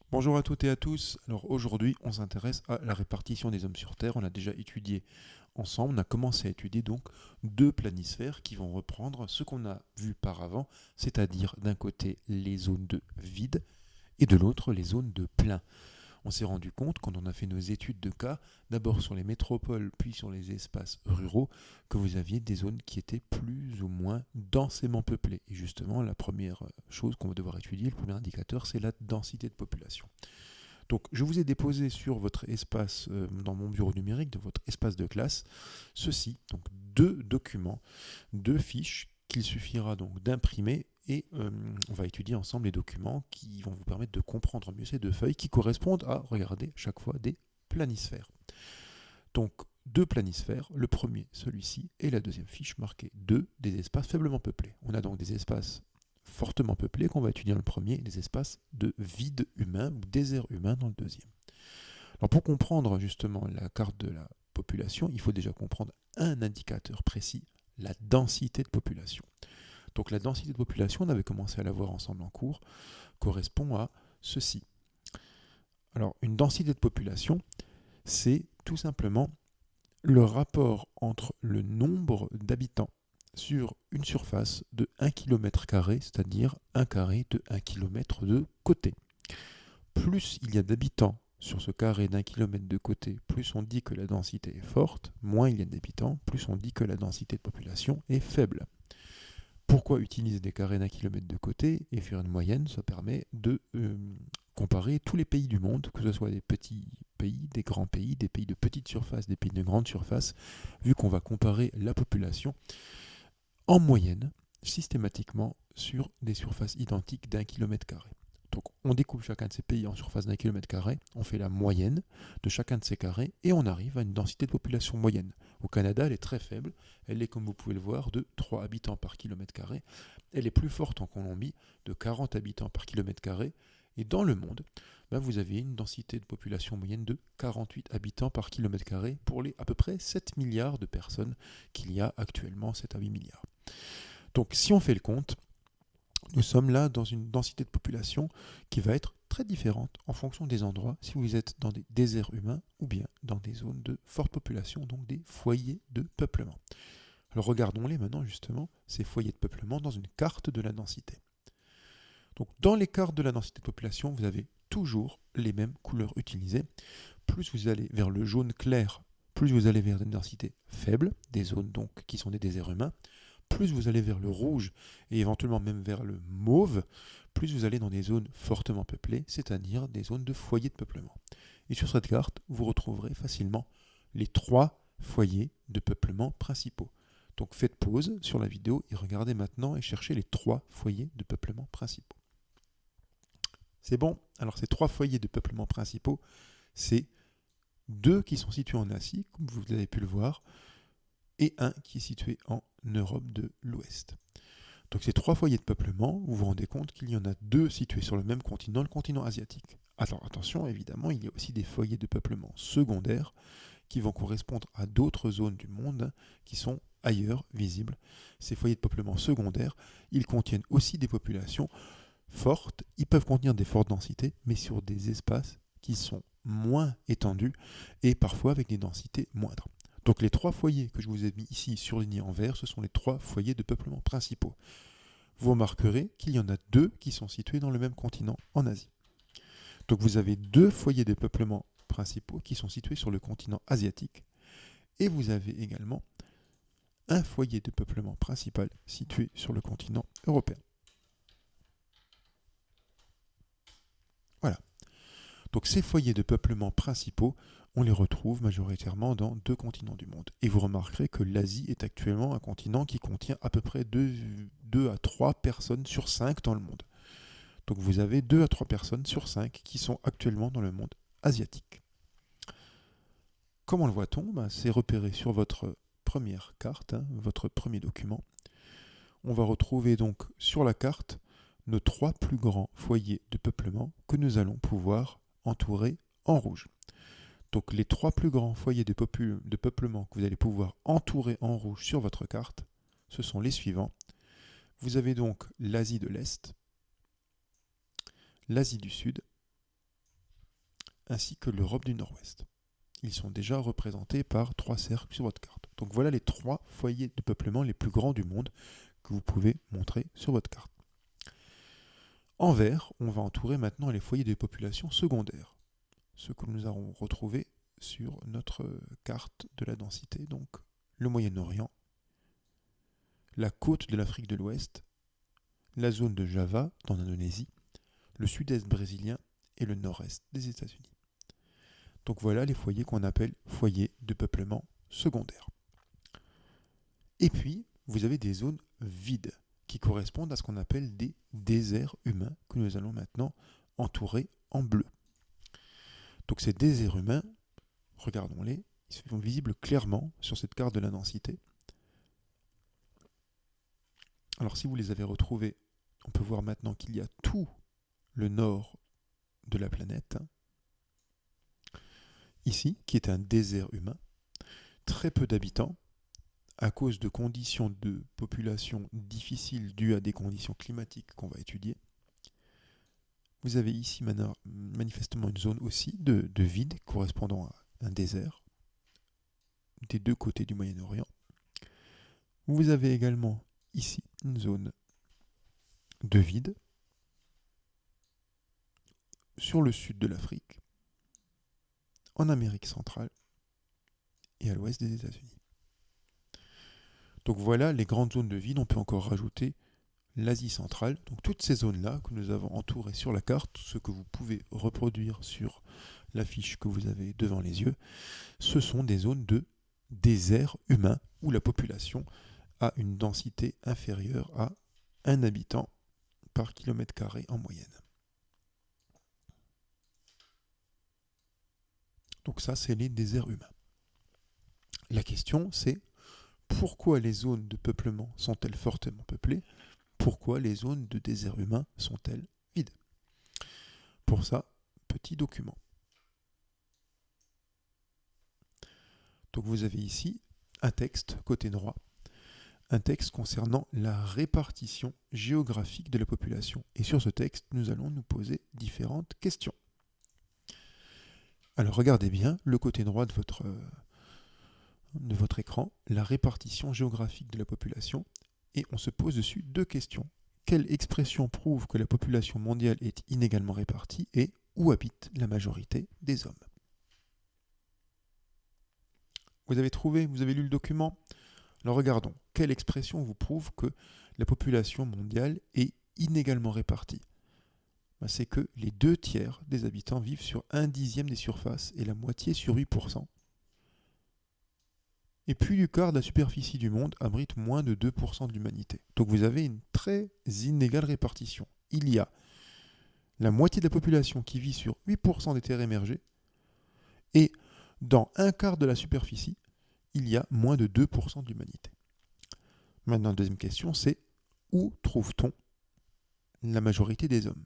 Bonjour à toutes et à tous. Alors aujourd'hui, on s'intéresse à la répartition des hommes sur Terre. On a déjà étudié ensemble, on a commencé à étudier donc deux planisphères qui vont reprendre ce qu'on a vu par avant, c'est-à-dire d'un côté les zones de vide et de l'autre les zones de plein. On s'est rendu compte, quand on a fait nos études de cas, d'abord sur les métropoles, puis sur les espaces ruraux, que vous aviez des zones qui étaient plus ou moins densément peuplées. Et justement, la première chose qu'on va devoir étudier, le premier indicateur, c'est la densité de population. Donc, je vous ai déposé sur votre espace, dans mon bureau numérique, de votre espace de classe, ceci, donc deux documents, deux fiches qu'il suffira donc d'imprimer et on va étudier ensemble les documents qui vont vous permettre de comprendre mieux ces deux feuilles qui correspondent à, regardez, chaque fois des planisphères. Donc, deux planisphères, le premier, celui-ci, et la deuxième fiche marquée deux, des espaces faiblement peuplés. On a donc des espaces fortement peuplés qu'on va étudier dans le premier, et des espaces de vide humain ou désert humain dans le deuxième. Alors pour comprendre justement la carte de la population, il faut déjà comprendre un indicateur précis, la densité de population. Donc la densité de population, on avait commencé à la voir ensemble en cours, correspond à ceci. Alors une densité de population, c'est tout simplement le rapport entre le nombre d'habitants sur une surface de 1 km², c'est-à-dire 1 carré de 1 km de côté. Plus il y a d'habitants sur ce carré d'1 km de côté, plus on dit que la densité est forte, moins il y a d'habitants, plus on dit que la densité de population est faible. Pourquoi utiliser des carrés d'1 km de côté et faire une moyenne? Ça permet de comparer tous les pays du monde, que ce soit des petits pays, des grands pays, des pays de petite surface, des pays de grande surface, vu qu'on va comparer la population en moyenne, systématiquement, sur des surfaces identiques d'1 km². Donc on découpe chacun de ces pays en surface d'1 km², on fait la moyenne de chacun de ces carrés et on arrive à une densité de population moyenne. Au Canada, elle est très faible, elle est comme vous pouvez le voir de 3 habitants par km². Elle est plus forte en Colombie de 40 habitants par km². Et dans le monde, vous avez une densité de population moyenne de 48 habitants par km² pour les à peu près 7 milliards de personnes qu'il y a actuellement, 7 à 8 milliards. Donc si on fait le compte, nous sommes là dans une densité de population qui va être très différente en fonction des endroits, si vous êtes dans des déserts humains ou bien dans des zones de forte population, donc des foyers de peuplement. Alors regardons-les maintenant justement, ces foyers de peuplement, dans une carte de la densité. Donc dans les cartes de la densité de population, vous avez toujours les mêmes couleurs utilisées. Plus vous allez vers le jaune clair, plus vous allez vers une densité faible, des zones donc qui sont des déserts humains. Plus vous allez vers le rouge et éventuellement même vers le mauve, plus vous allez dans des zones fortement peuplées, c'est-à-dire des zones de foyers de peuplement. Et sur cette carte, vous retrouverez facilement les trois foyers de peuplement principaux. Donc faites pause sur la vidéo et regardez maintenant et cherchez les trois foyers de peuplement principaux. C'est bon? Alors ces trois foyers de peuplement principaux, c'est deux qui sont situés en Asie, comme vous avez pu le voir, et un qui est situé en Europe de l'Ouest. Donc ces trois foyers de peuplement, vous vous rendez compte qu'il y en a deux situés sur le même continent, le continent asiatique. Alors attention, évidemment, il y a aussi des foyers de peuplement secondaires qui vont correspondre à d'autres zones du monde qui sont ailleurs visibles. Ces foyers de peuplement secondaires, ils contiennent aussi des populations fortes, ils peuvent contenir des fortes densités, mais sur des espaces qui sont moins étendus et parfois avec des densités moindres. Donc les trois foyers que je vous ai mis ici surlignés en vert, ce sont les trois foyers de peuplement principaux. Vous remarquerez qu'il y en a deux qui sont situés dans le même continent, en Asie. Donc vous avez deux foyers de peuplement principaux qui sont situés sur le continent asiatique, et vous avez également un foyer de peuplement principal situé sur le continent européen. Voilà. Donc ces foyers de peuplement principaux, on les retrouve majoritairement dans deux continents du monde. Et vous remarquerez que l'Asie est actuellement un continent qui contient à peu près 2 à 3 personnes sur 5 dans le monde. Donc vous avez 2 à 3 personnes sur 5 qui sont actuellement dans le monde asiatique. Comment le voit-on? C'est repéré sur votre première carte, votre premier document. On va retrouver donc sur la carte nos trois plus grands foyers de peuplement que nous allons pouvoir entourer en rouge. Donc les trois plus grands foyers de peuplement que vous allez pouvoir entourer en rouge sur votre carte, ce sont les suivants. Vous avez donc l'Asie de l'Est, l'Asie du Sud ainsi que l'Europe du Nord-Ouest. Ils sont déjà représentés par 3 cercles sur votre carte. Donc voilà les 3 foyers de peuplement les plus grands du monde que vous pouvez montrer sur votre carte. En vert, on va entourer maintenant les foyers de population secondaires, ceux que nous avons retrouvés sur notre carte de la densité, donc le Moyen-Orient, la côte de l'Afrique de l'Ouest, la zone de Java dans l'Indonésie, le sud-est brésilien et le nord-est des États-Unis. Donc voilà les foyers qu'on appelle foyers de peuplement secondaire. Et puis, vous avez des zones vides qui correspondent à ce qu'on appelle des déserts humains que nous allons maintenant entourer en bleu. Donc ces déserts humains, regardons-les, ils sont visibles clairement sur cette carte de la densité. Alors si vous les avez retrouvés, on peut voir maintenant qu'il y a tout le nord de la planète, ici, qui est un désert humain, très peu d'habitants, à cause de conditions de population difficiles dues à des conditions climatiques qu'on va étudier. Vous avez ici manifestement une zone aussi de vide correspondant à un désert des deux côtés du Moyen-Orient. Vous avez également ici une zone de vide sur le sud de l'Afrique, en Amérique centrale et à l'ouest des États-Unis. Donc voilà les grandes zones de vide. On peut encore rajouter l'Asie centrale. Donc toutes ces zones-là que nous avons entourées sur la carte, ce que vous pouvez reproduire sur la fiche que vous avez devant les yeux, ce sont des zones de désert humain où la population a une densité inférieure à 1 habitant par kilomètre carré en moyenne. Donc ça, c'est les déserts humains. La question, c'est pourquoi les zones de peuplement sont-elles fortement peuplées? Pourquoi les zones de désert humain sont-elles vides? Pour ça, petit document. Donc vous avez ici un texte côté droit, un texte concernant la répartition géographique de la population. Et sur ce texte, nous allons nous poser différentes questions. Alors regardez bien le côté droit de votre écran, la répartition géographique de la population, et on se pose dessus 2 questions. Quelle expression prouve que la population mondiale est inégalement répartie et où habite la majorité des hommes? Vous avez lu le document? Alors regardons, quelle expression vous prouve que la population mondiale est inégalement répartie? C'est que les 2/3 des habitants vivent sur 1/10 des surfaces et la moitié sur 8%. Et plus du quart de la superficie du monde abrite moins de 2% de l'humanité. Donc vous avez une très inégale répartition. Il y a la moitié de la population qui vit sur 8% des terres émergées, et dans un quart de la superficie, il y a moins de 2% de l'humanité. Maintenant, la deuxième question, c'est où trouve-t-on la majorité des hommes?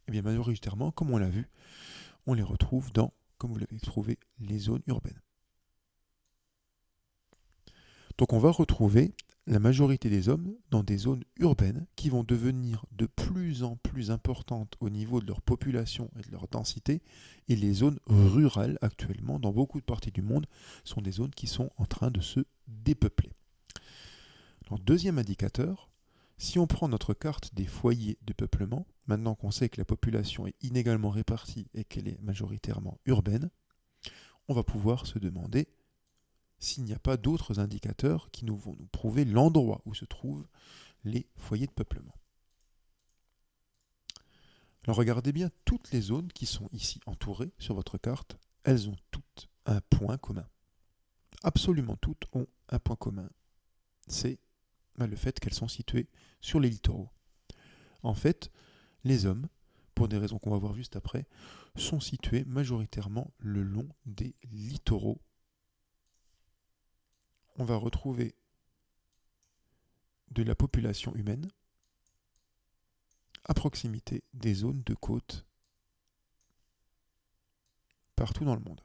Eh bien, majoritairement, comme on l'a vu, on les retrouve dans, comme vous l'avez trouvé, les zones urbaines. Donc on va retrouver la majorité des hommes dans des zones urbaines qui vont devenir de plus en plus importantes au niveau de leur population et de leur densité. Et les zones rurales, actuellement, dans beaucoup de parties du monde, sont des zones qui sont en train de se dépeupler. Donc, deuxième indicateur, si on prend notre carte des foyers de peuplement, maintenant qu'on sait que la population est inégalement répartie et qu'elle est majoritairement urbaine, on va pouvoir se demander s'il n'y a pas d'autres indicateurs qui vont nous prouver l'endroit où se trouvent les foyers de peuplement. Alors regardez bien, toutes les zones qui sont ici entourées sur votre carte, elles ont toutes un point commun. Absolument toutes ont un point commun. C'est le fait qu'elles sont situées sur les littoraux. En fait, les hommes, pour des raisons qu'on va voir juste après, sont situés majoritairement le long des littoraux. On va retrouver de la population humaine à proximité des zones de côte partout dans le monde.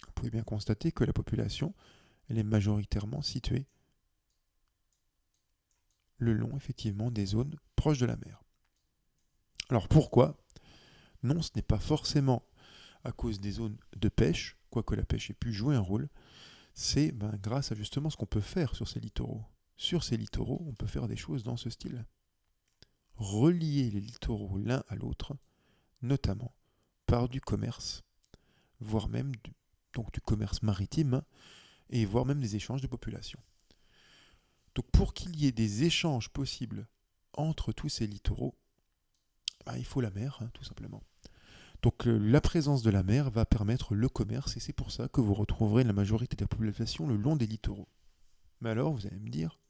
Vous pouvez bien constater que la population, elle est majoritairement située le long, effectivement, des zones proches de la mer. Alors pourquoi Non, ce n'est pas forcément à cause des zones de pêche, quoique la pêche ait pu jouer un rôle, c'est grâce à justement ce qu'on peut faire sur ces littoraux. Sur ces littoraux, on peut faire des choses dans ce style. Relier les littoraux l'un à l'autre, notamment par du commerce, voire même du commerce maritime, et voire même des échanges de population. Donc pour qu'il y ait des échanges possibles entre tous ces littoraux, il faut la mer, tout simplement. Donc la présence de la mer va permettre le commerce, et c'est pour ça que vous retrouverez la majorité de la population le long des littoraux. Mais alors, vous allez me dire,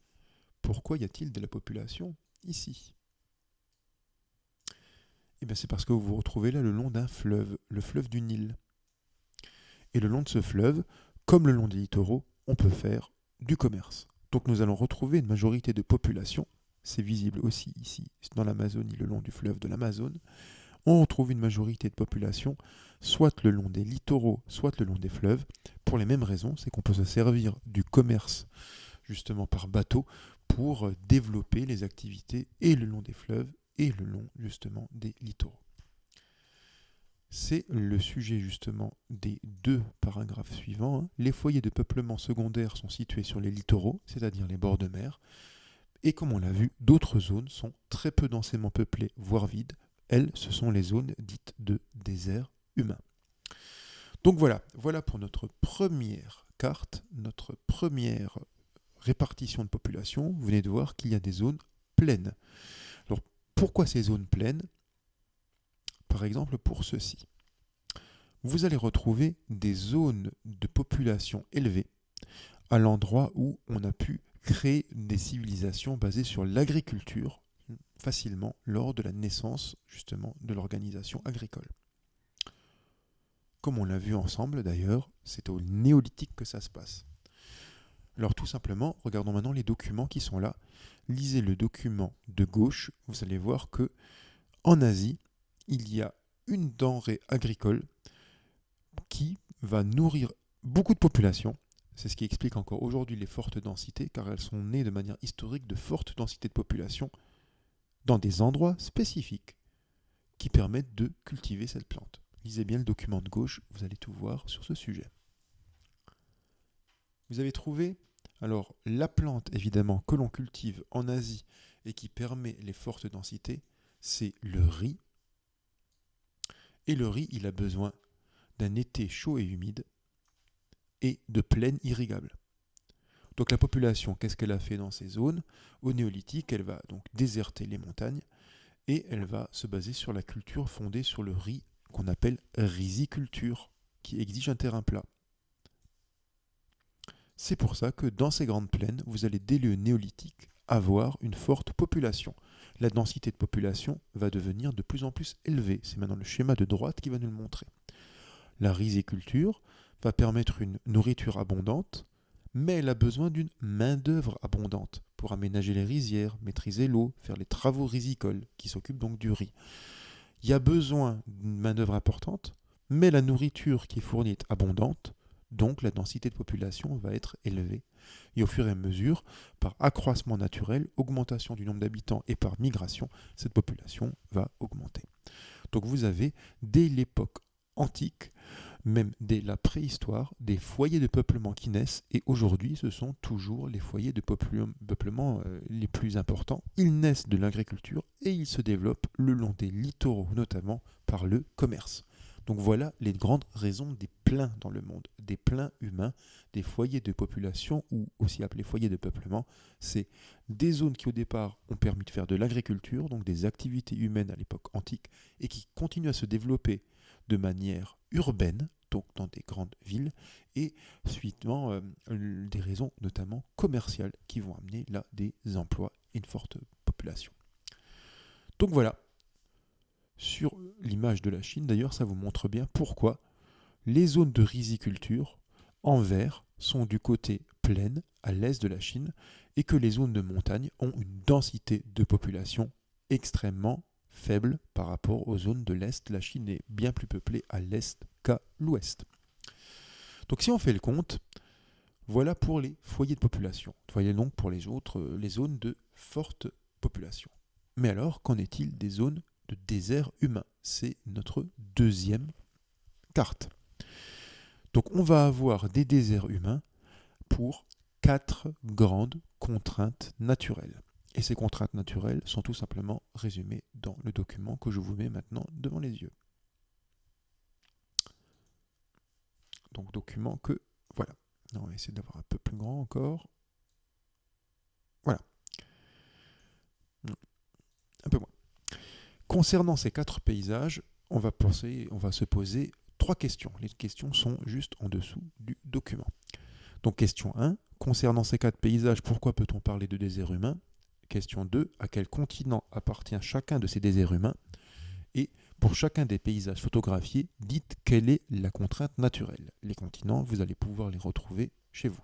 pourquoi y a-t-il de la population ici ? Eh bien c'est parce que vous vous retrouvez là le long d'un fleuve, le fleuve du Nil. Et le long de ce fleuve, comme le long des littoraux, on peut faire du commerce. Donc nous allons retrouver une majorité de population, c'est visible aussi ici dans l'Amazonie, le long du fleuve de l'Amazone. On retrouve une majorité de population, soit le long des littoraux, soit le long des fleuves, pour les mêmes raisons, c'est qu'on peut se servir du commerce justement par bateau pour développer les activités et le long des fleuves et le long justement des littoraux. C'est le sujet justement des deux paragraphes suivants. Les foyers de peuplement secondaire sont situés sur les littoraux, c'est-à-dire les bords de mer. Et comme on l'a vu, d'autres zones sont très peu densément peuplées, voire vides. Elles, ce sont les zones dites de désert humain. Donc voilà pour notre première carte, notre première répartition de population. Vous venez de voir qu'il y a des zones pleines. Alors pourquoi ces zones pleines ? Par exemple, pour ceci. Vous allez retrouver des zones de population élevées à l'endroit où on a pu créer des civilisations basées sur l'agriculture facilement lors de la naissance justement de l'organisation agricole. Comme on l'a vu ensemble d'ailleurs, c'est au néolithique que ça se passe. Alors tout simplement, regardons maintenant les documents qui sont là. Lisez le document de gauche, vous allez voir que en Asie, il y a une denrée agricole qui va nourrir beaucoup de populations. C'est ce qui explique encore aujourd'hui les fortes densités, car elles sont nées de manière historique de fortes densités de population dans des endroits spécifiques qui permettent de cultiver cette plante. Lisez bien le document de gauche, vous allez tout voir sur ce sujet. Vous avez trouvé alors la plante évidemment que l'on cultive en Asie et qui permet les fortes densités, c'est le riz. Et le riz, il a besoin d'un été chaud et humide et de plaines irrigables. Donc la population, qu'est-ce qu'elle a fait dans ces zones ? Au néolithique, elle va donc déserter les montagnes et elle va se baser sur la culture fondée sur le riz qu'on appelle riziculture, qui exige un terrain plat. C'est pour ça que dans ces grandes plaines, vous allez dès le néolithique avoir une forte population. La densité de population va devenir de plus en plus élevée. C'est maintenant le schéma de droite qui va nous le montrer. La riziculture va permettre une nourriture abondante, mais elle a besoin d'une main-d'œuvre abondante pour aménager les rizières, maîtriser l'eau, faire les travaux rizicoles qui s'occupent donc du riz. Il y a besoin d'une main-d'œuvre importante, mais la nourriture qui est fournie est abondante, donc la densité de population va être élevée. Et au fur et à mesure, par accroissement naturel, augmentation du nombre d'habitants et par migration, cette population va augmenter. Donc vous avez, dès l'époque antique, même dès la préhistoire, des foyers de peuplement qui naissent, et aujourd'hui ce sont toujours les foyers de peuplement les plus importants. Ils naissent de l'agriculture et ils se développent le long des littoraux, notamment par le commerce. Donc voilà les grandes raisons des pleins dans le monde, des pleins humains, des foyers de population ou aussi appelés foyers de peuplement. C'est des zones qui au départ ont permis de faire de l'agriculture, donc des activités humaines à l'époque antique, et qui continuent à se développer de manière urbaine, donc dans des grandes villes, et suivant des raisons notamment commerciales qui vont amener là des emplois et une forte population. Donc voilà. Sur l'image de la Chine, d'ailleurs, ça vous montre bien pourquoi les zones de riziculture en vert sont du côté plaine, à l'est de la Chine, et que les zones de montagne ont une densité de population extrêmement faible par rapport aux zones de l'est. La Chine est bien plus peuplée à l'est qu'à l'ouest. Donc si on fait le compte, voilà pour les foyers de population. Voyez donc pour les autres, les zones de forte population. Mais alors, qu'en est-il des zones de désert humain. C'est notre deuxième carte. Donc on va avoir des déserts humains pour 4 grandes contraintes naturelles. Et ces contraintes naturelles sont tout simplement résumées dans le document que je vous mets maintenant devant les yeux. Donc document que, voilà. On va essayer d'avoir un peu plus grand encore. Voilà. Un peu moins. Concernant ces 4 paysages, on va se poser 3 questions. Les questions sont juste en dessous du document. Donc question 1, concernant ces 4 paysages, pourquoi peut-on parler de désert humain? Question 2, à quel continent appartient chacun de ces déserts humains? Et pour chacun des paysages photographiés, dites quelle est la contrainte naturelle. Les continents, vous allez pouvoir les retrouver chez vous.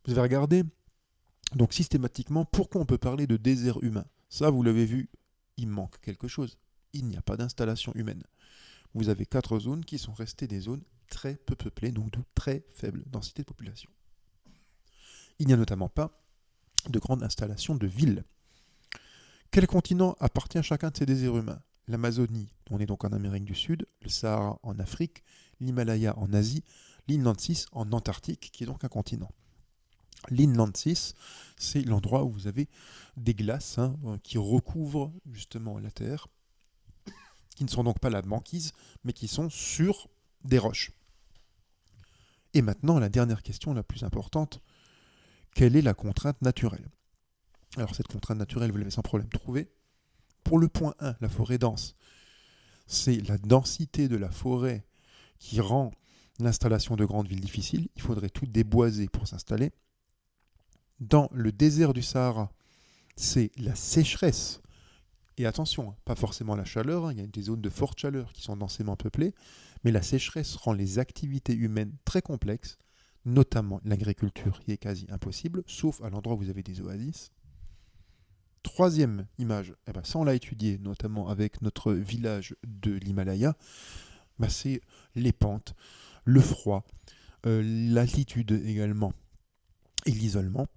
Vous avez regardé, donc systématiquement, pourquoi on peut parler de désert humain? Ça, vous l'avez vu, il manque quelque chose. Il n'y a pas d'installation humaine. Vous avez 4 zones qui sont restées des zones très peu peuplées, donc de très faible densité de population. Il n'y a notamment pas de grande installation de villes. Quel continent appartient à chacun de ces déserts humains? L'Amazonie, on est donc en Amérique du Sud, le Sahara en Afrique, l'Himalaya en Asie, l'Inland 6 en Antarctique, qui est donc un continent. L'Inland 6, c'est l'endroit où vous avez des glaces qui recouvrent justement la Terre, qui ne sont donc pas la banquise, mais qui sont sur des roches. Et maintenant, la dernière question la plus importante, quelle est la contrainte naturelle? Alors cette contrainte naturelle, vous l'avez sans problème trouvée. Pour le point 1, la forêt dense, c'est la densité de la forêt qui rend l'installation de grandes villes difficile. Il faudrait tout déboiser pour s'installer. Dans le désert du Sahara, c'est la sécheresse. Et attention, pas forcément la chaleur, il y a des zones de forte chaleur qui sont densément peuplées, mais la sécheresse rend les activités humaines très complexes, notamment l'agriculture qui est quasi impossible, sauf à l'endroit où vous avez des oasis. Troisième image, ça on l'a étudié notamment avec notre village de l'Himalaya, c'est les pentes, le froid, l'altitude également et l'isolement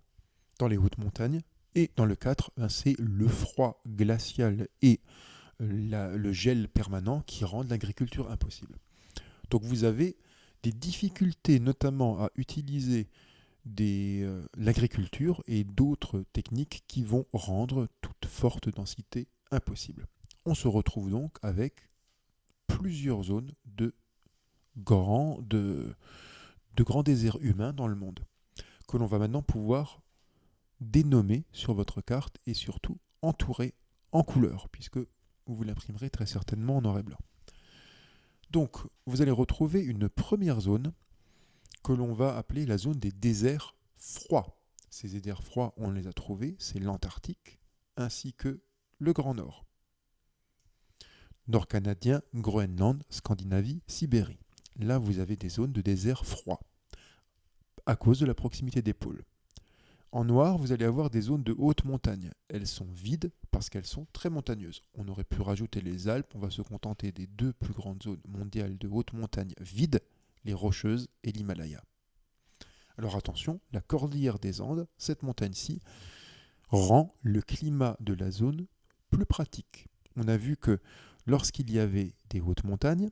dans les hautes montagnes. Et dans le 4, c'est le froid glacial et le gel permanent qui rendent l'agriculture impossible. Donc vous avez des difficultés notamment à utiliser l'agriculture et d'autres techniques qui vont rendre toute forte densité impossible. On se retrouve donc avec plusieurs zones de grands déserts humains dans le monde, que l'on va maintenant pouvoir dénommer sur votre carte et surtout entourer en couleur, puisque vous l'imprimerez très certainement en noir et blanc. Donc, vous allez retrouver une première zone que l'on va appeler la zone des déserts froids. Ces déserts froids, on les a trouvés, c'est l'Antarctique, ainsi que le Grand Nord. Nord canadien, Groenland, Scandinavie, Sibérie. Là, vous avez des zones de déserts froids, à cause de la proximité des pôles. En noir, vous allez avoir des zones de haute montagne. Elles sont vides parce qu'elles sont très montagneuses. On aurait pu rajouter les Alpes, on va se contenter des 2 plus grandes zones mondiales de haute montagne vides, les Rocheuses et l'Himalaya. Alors attention, la cordillère des Andes, cette montagne-ci, rend le climat de la zone plus pratique. On a vu que lorsqu'il y avait des hautes montagnes,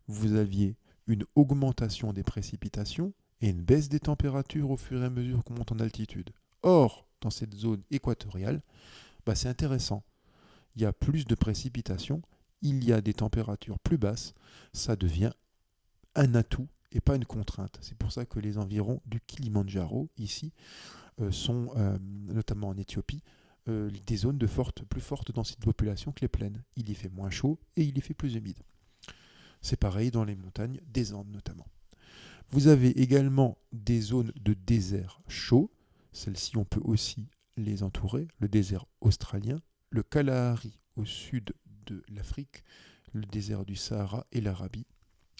vous aviez une augmentation des précipitations et une baisse des températures au fur et à mesure qu'on monte en altitude. Or, dans cette zone équatoriale, c'est intéressant. Il y a plus de précipitations, il y a des températures plus basses, ça devient un atout et pas une contrainte. C'est pour ça que les environs du Kilimandjaro, ici, sont, notamment en Éthiopie, des zones de plus forte densité de population que les plaines. Il y fait moins chaud et il y fait plus humide. C'est pareil dans les montagnes des Andes notamment. Vous avez également des zones de désert chaud. Celles-ci, on peut aussi les entourer. Le désert australien, le Kalahari au sud de l'Afrique, le désert du Sahara et l'Arabie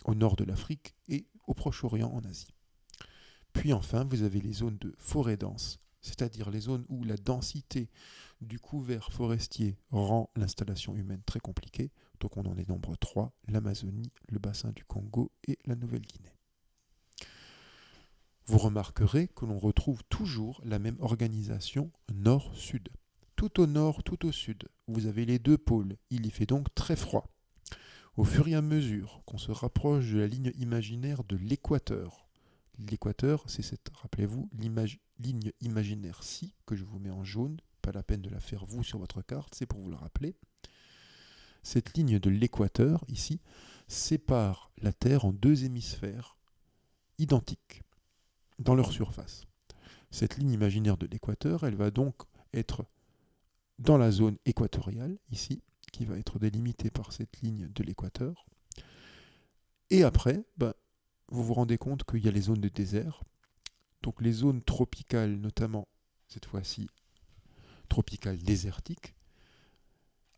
au nord de l'Afrique et au Proche-Orient en Asie. Puis enfin, vous avez les zones de forêt dense, c'est-à-dire les zones où la densité du couvert forestier rend l'installation humaine très compliquée. Donc on en est nombre 3, l'Amazonie, le bassin du Congo et la Nouvelle-Guinée. Vous remarquerez que l'on retrouve toujours la même organisation nord-sud. Tout au nord, tout au sud, vous avez les deux pôles. Il y fait donc très froid. Au fur et à mesure qu'on se rapproche de la ligne imaginaire de l'équateur, l'équateur, c'est cette, rappelez-vous, ligne imaginaire ci, que je vous mets en jaune, pas la peine de la faire vous sur votre carte, c'est pour vous le rappeler. Cette ligne de l'équateur, ici, sépare la Terre en deux hémisphères identiques dans leur surface. Cette ligne imaginaire de l'équateur, elle va donc être dans la zone équatoriale, ici, qui va être délimitée par cette ligne de l'équateur. Et après, vous vous rendez compte qu'il y a les zones de désert. Donc les zones tropicales, notamment, cette fois-ci, tropicales désertiques.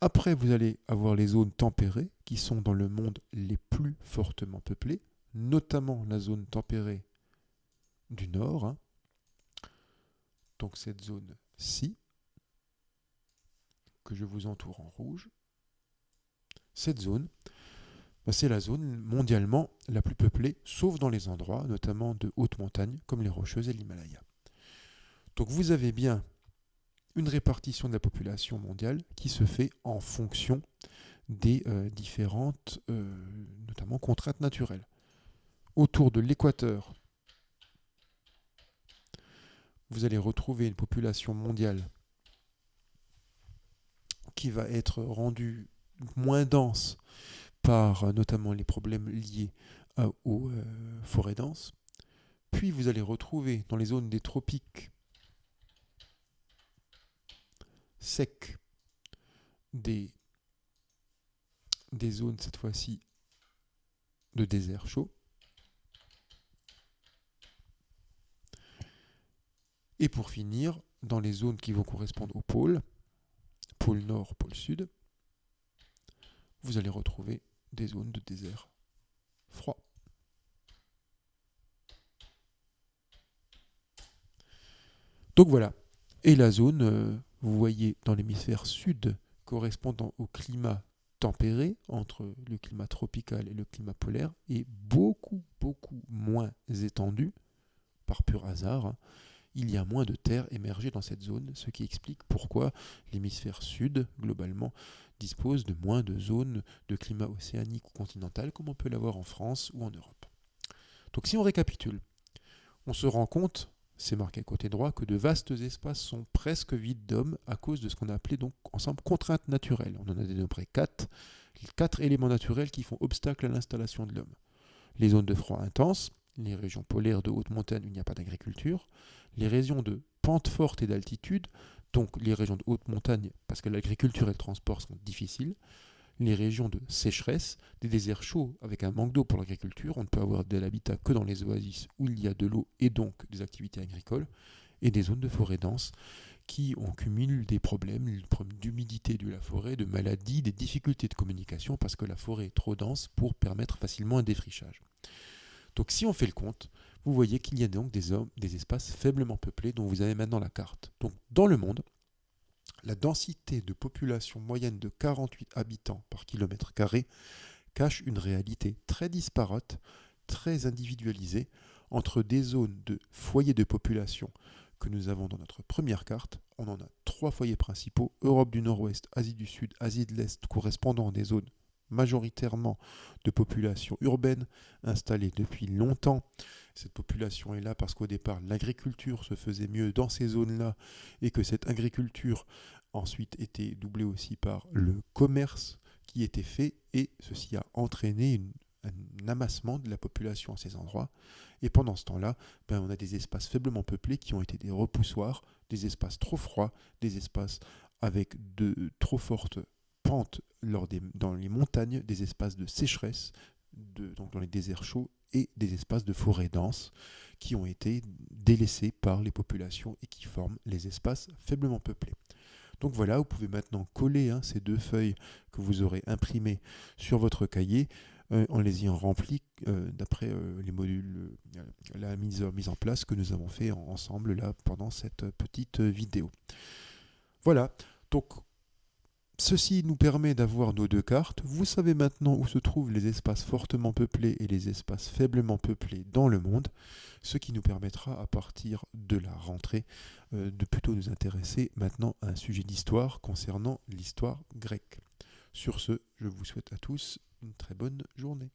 Après, vous allez avoir les zones tempérées, qui sont dans le monde les plus fortement peuplées, notamment la zone tempérée du nord. Donc cette zone-ci, que je vous entoure en rouge. Cette zone, c'est la zone mondialement la plus peuplée, sauf dans les endroits, notamment de haute montagne, comme les Rocheuses et l'Himalaya. Donc vous avez bien une répartition de la population mondiale qui se fait en fonction des différentes, notamment contraintes naturelles. Autour de l'équateur, vous allez retrouver une population mondiale qui va être rendue moins dense par notamment les problèmes liés aux forêts denses. Puis vous allez retrouver dans les zones des tropiques secs des zones cette fois-ci de désert chaud. Et pour finir, dans les zones qui vont correspondre au pôle nord, pôle sud, vous allez retrouver des zones de désert froid. Donc voilà. Et la zone, vous voyez dans l'hémisphère sud, correspondant au climat tempéré, entre le climat tropical et le climat polaire, est beaucoup, beaucoup moins étendue, par pur hasard. Il y a moins de terre émergée dans cette zone, ce qui explique pourquoi l'hémisphère sud, globalement, dispose de moins de zones de climat océanique ou continental, comme on peut l'avoir en France ou en Europe. Donc si on récapitule, on se rend compte, c'est marqué à côté droit, que de vastes espaces sont presque vides d'hommes à cause de ce qu'on a appelé donc ensemble contraintes naturelles. On en a dénombré 4 éléments naturels qui font obstacle à l'installation de l'homme. Les zones de froid intense, les régions polaires de haute montagne où il n'y a pas d'agriculture, les régions de pente forte et d'altitude, donc les régions de haute montagne parce que l'agriculture et le transport sont difficiles, les régions de sécheresse, des déserts chauds avec un manque d'eau pour l'agriculture, on ne peut avoir de l'habitat que dans les oasis où il y a de l'eau et donc des activités agricoles, et des zones de forêt dense qui ont cumulé des problèmes d'humidité de la forêt, de maladies, des difficultés de communication parce que la forêt est trop dense pour permettre facilement un défrichage. Donc si on fait le compte, vous voyez qu'il y a donc des espaces faiblement peuplés dont vous avez maintenant la carte. Donc dans le monde, la densité de population moyenne de 48 habitants par kilomètre carré cache une réalité très disparate, très individualisée, entre des zones de foyers de population que nous avons dans notre première carte. On en a 3 foyers principaux, Europe du Nord-Ouest, Asie du Sud, Asie de l'Est, correspondant à des zones majoritairement de population urbaine installée depuis longtemps. Cette population est là parce qu'au départ, l'agriculture se faisait mieux dans ces zones-là et que cette agriculture ensuite était doublée aussi par le commerce qui était fait et ceci a entraîné un amassement de la population à ces endroits. Et pendant ce temps-là, on a des espaces faiblement peuplés qui ont été des repoussoirs, des espaces trop froids, des espaces avec de trop fortes pentes dans les montagnes, des espaces de sécheresse, donc dans les déserts chauds, et des espaces de forêt dense qui ont été délaissés par les populations et qui forment les espaces faiblement peuplés. Donc voilà, vous pouvez maintenant coller ces 2 feuilles que vous aurez imprimées sur votre cahier en les ayant remplies d'après les modules, la mise en place que nous avons fait ensemble là pendant cette petite vidéo. Voilà, donc Ceci nous permet d'avoir nos deux cartes. Vous savez maintenant où se trouvent les espaces fortement peuplés et les espaces faiblement peuplés dans le monde, ce qui nous permettra à partir de la rentrée de plutôt nous intéresser maintenant à un sujet d'histoire concernant l'histoire grecque. Sur ce, je vous souhaite à tous une très bonne journée.